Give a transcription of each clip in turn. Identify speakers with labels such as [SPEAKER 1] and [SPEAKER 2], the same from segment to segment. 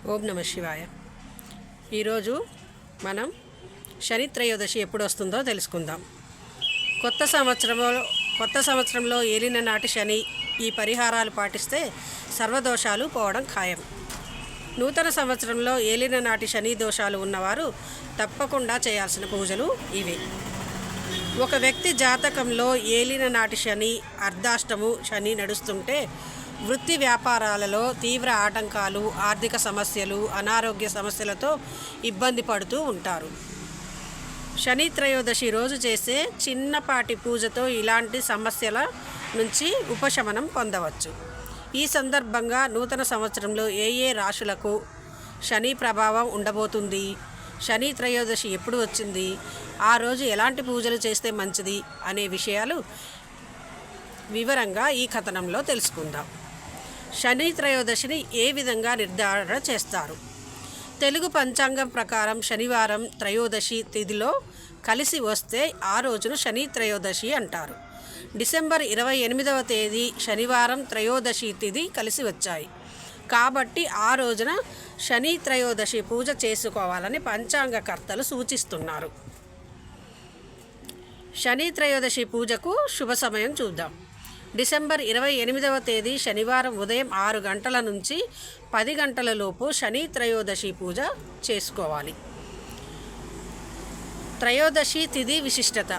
[SPEAKER 1] ఓం నమ శివాయ. ఈరోజు మనం శని త్రయోదశి ఎప్పుడు వస్తుందో తెలుసుకుందాం. కొత్త సంవత్సరంలో ఏలిన నాటి శని ఈ పరిహారాలు పాటిస్తే సర్వదోషాలు పోవడం ఖాయం. నూతన సంవత్సరంలో ఏలిన నాటి శని దోషాలు ఉన్నవారు తప్పకుండా చేయాల్సిన పూజలు ఇవే. ఒక వ్యక్తి జాతకంలో ఏలిన నాటి శని, అర్ధాష్టము శని నడుస్తుంటే వృత్తి వ్యాపారాలలో తీవ్ర ఆటంకాలు, ఆర్థిక సమస్యలు, అనారోగ్య సమస్యలతో ఇబ్బంది పడుతూ ఉంటారు. శని త్రయోదశి రోజు చేసే చిన్నపాటి పూజతో ఇలాంటి సమస్యల నుంచి ఉపశమనం పొందవచ్చు. ఈ సందర్భంగా నూతన సంవత్సరంలో ఏ రాశులకు శని ప్రభావం ఉండబోతుంది, శని త్రయోదశి ఎప్పుడు వచ్చింది, ఆ రోజు ఎలాంటి పూజలు చేస్తే మంచిది అనే విషయాలు వివరంగా ఈ కథనంలో తెలుసుకుందాం. శని త్రయోదశిని ఏ విధంగా నిర్ధారణ చేస్తారు? తెలుగు పంచాంగం ప్రకారం శనివారం త్రయోదశి తిథిలో కలిసి వస్తే ఆ రోజును శని త్రయోదశి అంటారు. డిసెంబర్ 28వ తేదీ శనివారం త్రయోదశి తిథి కలిసి వచ్చాయి కాబట్టి ఆ రోజున శని త్రయోదశి పూజ చేసుకోవాలని పంచాంగకర్తలు సూచిస్తున్నారు. శని త్రయోదశి పూజకు శుభ సమయం చూద్దాం. డిసెంబర్ 28వ తేదీ శనివారం ఉదయం 6 గంటల నుంచి 10 గంటల లోపు శని త్రయోదశి పూజ చేసుకోవాలి. త్రయోదశి తిథి విశిష్టత: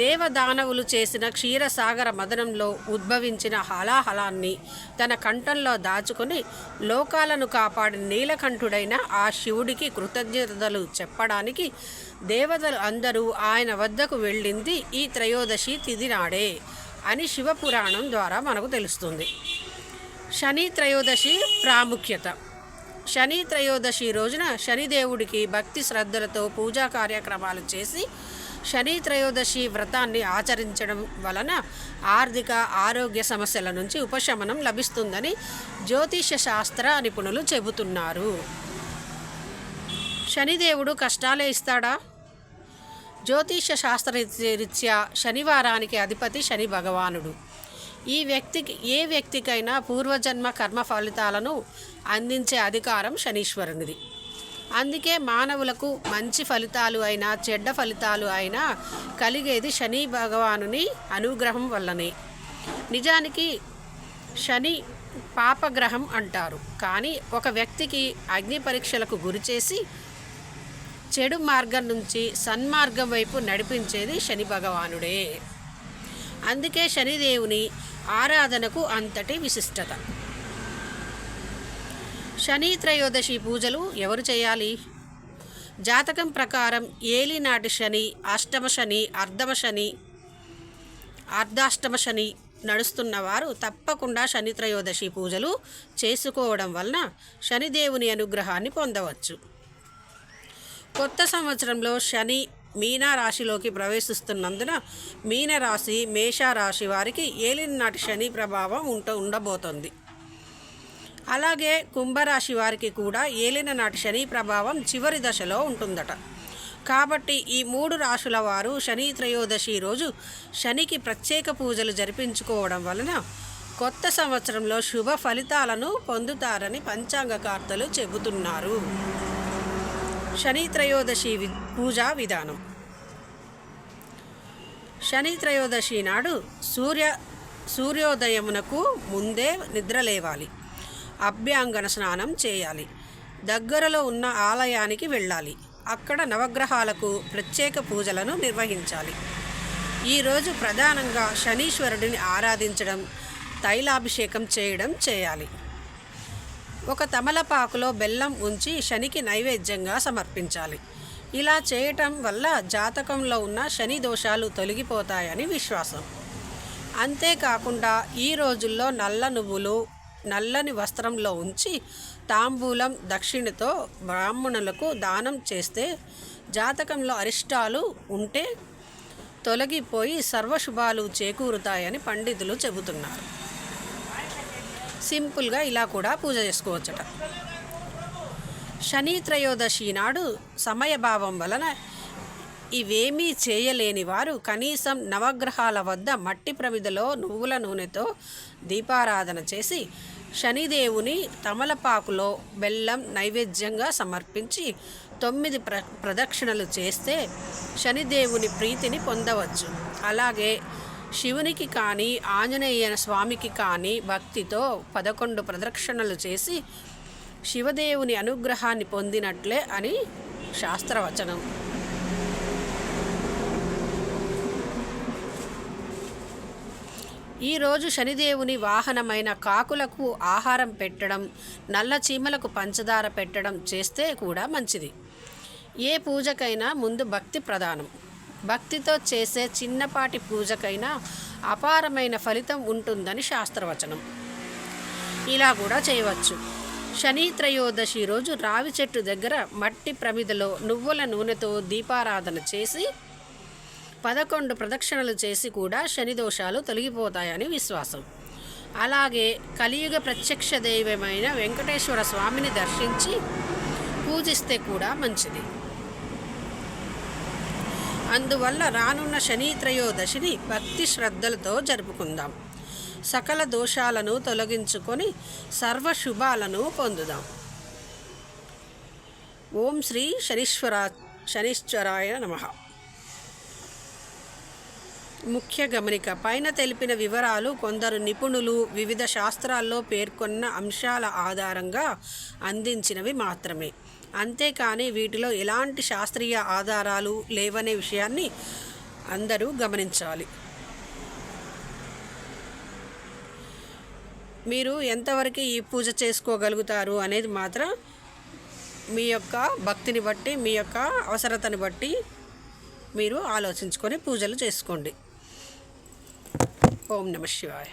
[SPEAKER 1] దేవదానవులు చేసిన క్షీరసాగర మదనంలో ఉద్భవించిన హలాహలాన్ని తన కంఠంలో దాచుకొని లోకాలను కాపాడిన నీలకంఠుడైన ఆ శివుడికి కృతజ్ఞతలు చెప్పడానికి దేవతలు అందరూ ఆయన వద్దకు వెళ్ళింది ఈ త్రయోదశి తిథి నాడే అని శివపురాణం ద్వారా మనకు తెలుస్తుంది. శని త్రయోదశి ప్రాముఖ్యత: శని త్రయోదశి రోజున శనిదేవుడికి భక్తి శ్రద్ధలతో పూజా కార్యక్రమాలు చేసి శని త్రయోదశి వ్రతాన్ని ఆచరించడం వలన ఆర్థిక, ఆరోగ్య సమస్యల నుంచి ఉపశమనం లభిస్తుందని జ్యోతిష శాస్త్ర నిపుణులు చెబుతున్నారు. శనిదేవుడు కష్టాలే ఇస్తాడా? జ్యోతిష శాస్త్రరీత్యా శనివారానికి అధిపతి శని భగవానుడు. ఏ వ్యక్తికైనా పూర్వజన్మ కర్మ ఫలితాలను అందించే అధికారం శనీశ్వరునిది. అందుకే మానవులకు మంచి ఫలితాలు అయినా చెడ్డ ఫలితాలు అయినా కలిగేది శని భగవానుని అనుగ్రహం వల్లనే. నిజానికి శని పాపగ్రహం అంటారు, కానీ ఒక వ్యక్తికి అగ్ని పరీక్షలకు గురిచేసి చెడు మార్గం నుంచి సన్మార్గం వైపు నడిపించేది శని భగవానుడే. అందుకే శనిదేవుని ఆరాధనకు అంతటి విశిష్టత. శని త్రయోదశి పూజలు ఎవరు చేయాలి? జాతకం ప్రకారం ఏలినాటి శని, అష్టమ శని, అర్ధాష్టమ శని నడుస్తున్నవారు తప్పకుండా శని త్రయోదశి పూజలు చేసుకోవడం వలన శనిదేవుని అనుగ్రహాన్ని పొందవచ్చు. కొత్త సంవత్సరంలో శని మీనరాశిలోకి ప్రవేశిస్తున్నందున మీనరాశి, మేషరాశి వారికి ఏలినాటి శని ప్రభావం ఉండబోతోంది. అలాగే కుంభరాశి వారికి కూడా ఏలిన నాటి శని ప్రభావం చివరి దశలో ఉంటుందట. కాబట్టి ఈ 3 రాశుల వారు శని త్రయోదశి రోజు శనికి ప్రత్యేక పూజలు జరిపించుకోవడం వలన కొత్త సంవత్సరంలో శుభ ఫలితాలను పొందుతారని పంచాంగకర్తలు చెబుతున్నారు. శని త్రయోదశి పూజా విధానం: శని త్రయోదశి నాడు సూర్యోదయమునకు ముందే నిద్రలేవాలి, అభ్యంగన స్నానం చేయాలి, దగ్గరలో ఉన్న ఆలయానికి వెళ్ళాలి, అక్కడ నవగ్రహాలకు ప్రత్యేక పూజలను నిర్వహించాలి. ఈరోజు ప్రధానంగా శనీశ్వరుడిని ఆరాధించడం, తైలాభిషేకం చేయాలి. ఒక తమలపాకులో బెల్లం ఉంచి శనికి నైవేద్యంగా సమర్పించాలి. ఇలా చేయటం వల్ల జాతకంలో ఉన్న శని దోషాలు తొలగిపోతాయని విశ్వాసం. అంతేకాకుండా ఈ రోజుల్లో నల్ల నువ్వులు నల్లని వస్త్రంలో ఉంచి తాంబూలం, దక్షిణతో బ్రాహ్మణులకు దానం చేస్తే జాతకంలో అరిష్టాలు ఉంటే తొలగిపోయి సర్వశుభాలు చేకూరుతాయని పండితులు చెబుతున్నారు. సింపుల్గా ఇలా కూడా పూజ చేసుకోవచ్చట. శని త్రయోదశి నాడు సమయభావం వలన ఇవేమీ చేయలేని వారు కనీసం నవగ్రహాల వద్ద మట్టి ప్రమిదలో నువ్వుల నూనెతో దీపారాధన చేసి శనిదేవుని తమలపాకులో బెల్లం నైవేద్యంగా సమర్పించి 9 ప్రదక్షిణలు చేస్తే శనిదేవుని ప్రీతిని పొందవచ్చు. అలాగే శివునికి కానీ ఆంజనేయ స్వామికి కానీ భక్తితో 11 ప్రదక్షిణలు చేసి శివదేవుని అనుగ్రహాన్ని పొందినట్లే అని శాస్త్రవచనం. ఈరోజు శనిదేవుని వాహనమైన కాకులకు ఆహారం పెట్టడం, నల్ల చీమలకు పంచదార పెట్టడం చేస్తే కూడా మంచిది. ఏ పూజకైనా ముందు భక్తి ప్రధానం. భక్తితో చేసే చిన్నపాటి పూజకైనా అపారమైన ఫలితం ఉంటుందని శాస్త్రవచనం. ఇలా కూడా చేయవచ్చు. శని త్రయోదశి రోజు రావి చెట్టు దగ్గర మట్టి ప్రమిదలో నువ్వుల నూనెతో దీపారాధన చేసి 11 ప్రదక్షిణలు చేసి కూడా శని దోషాలు తొలగిపోతాయని విశ్వాసం. అలాగే కలియుగ ప్రత్యక్ష దైవమైన వెంకటేశ్వర స్వామిని దర్శించి పూజిస్తే కూడా మంచిది. అందువల్ల రానున్న శని త్రయోదశిని భక్తి శ్రద్ధలతో జరుపుకుందాం. సకల దోషాలను తొలగించుకొని సర్వశుభాలను పొందుదాం. ఓం శ్రీ శనీశ్వరాయ నమః. ముఖ్య గమనిక: పైన తెలిపిన వివరాలు కొందరు నిపుణులు వివిధ శాస్త్రాల్లో పేర్కొన్న అంశాల ఆధారంగా అందించినవి మాత్రమే. అంతేకాని వీటిలో ఎలాంటి శాస్త్రీయ ఆధారాలు లేవనే విషయాన్ని అందరూ గమనించాలి. మీరు ఎంతవరకు ఈ పూజ చేసుకోగలుగుతారు అనేది మాత్రం మీ యొక్క భక్తిని బట్టి, మీ యొక్క అవసరతని బట్టి మీరు ఆలోచించుకొని పూజలు చేసుకోండి. ఓం నమః శివాయ.